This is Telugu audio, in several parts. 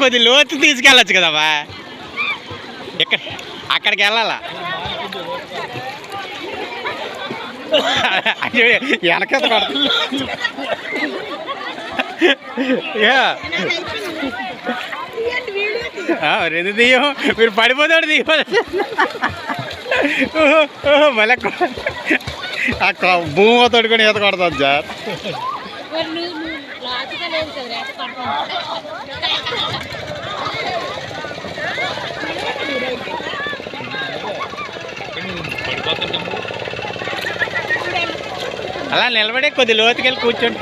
కొద్ది లోతు తీసుకెళ్ళచ్చు కదమ్మా. ఇక్కడ అక్కడికి వెళ్ళాలా? వెనక పడుతుంది. రెండు దియ్యం మీరు పడిపోతాడు దియ్యం. మళ్ళీ భూమి తోడుకొని ఈత కొడతాను సార్. అలా నిలబడే కొద్ది లోతుకెళ్ళి కూర్చోండి.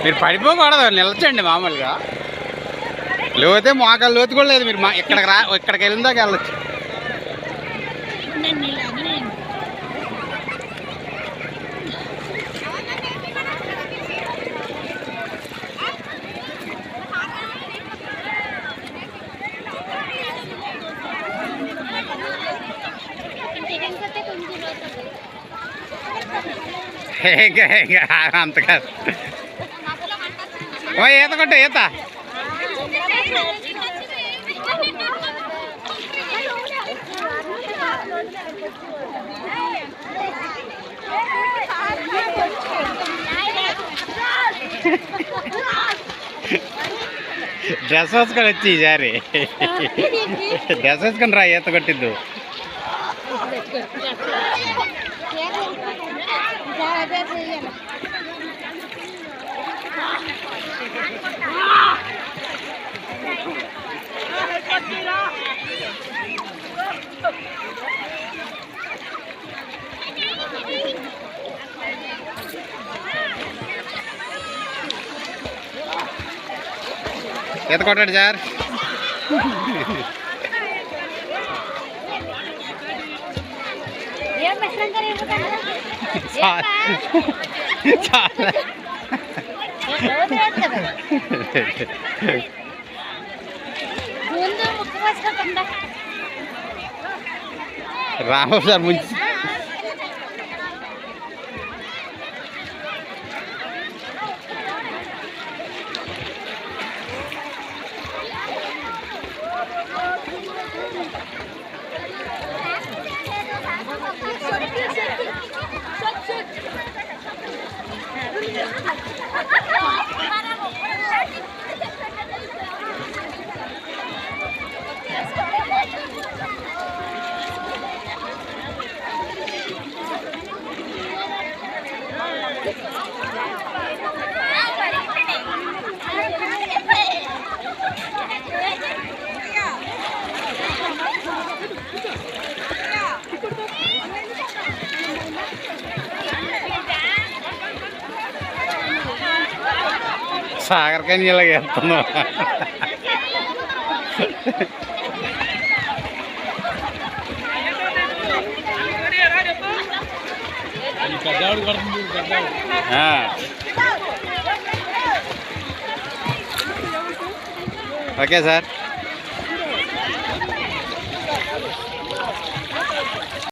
మీరు పడిపోకూడదు, నిలచండి మామూలుగా. లోతే మోకాలు లోతు కూడా లేదు. మీరు ఇక్కడికి వెళ్ళిందాక వెళ్ళచ్చు. అంత కాదు. ఈత కొట్ట ఈత. డ్రెస్ వేసుకొని వచ్చి ఈసారి డ్రెస్ వేసుకొని రా ఈత కొట్టిద్దు. ఈత కొట్టాడు సార్. రాము సార్ ముంచి సాగరకాయ నీళ్ళకి వేస్తున్నాం. Okay sir.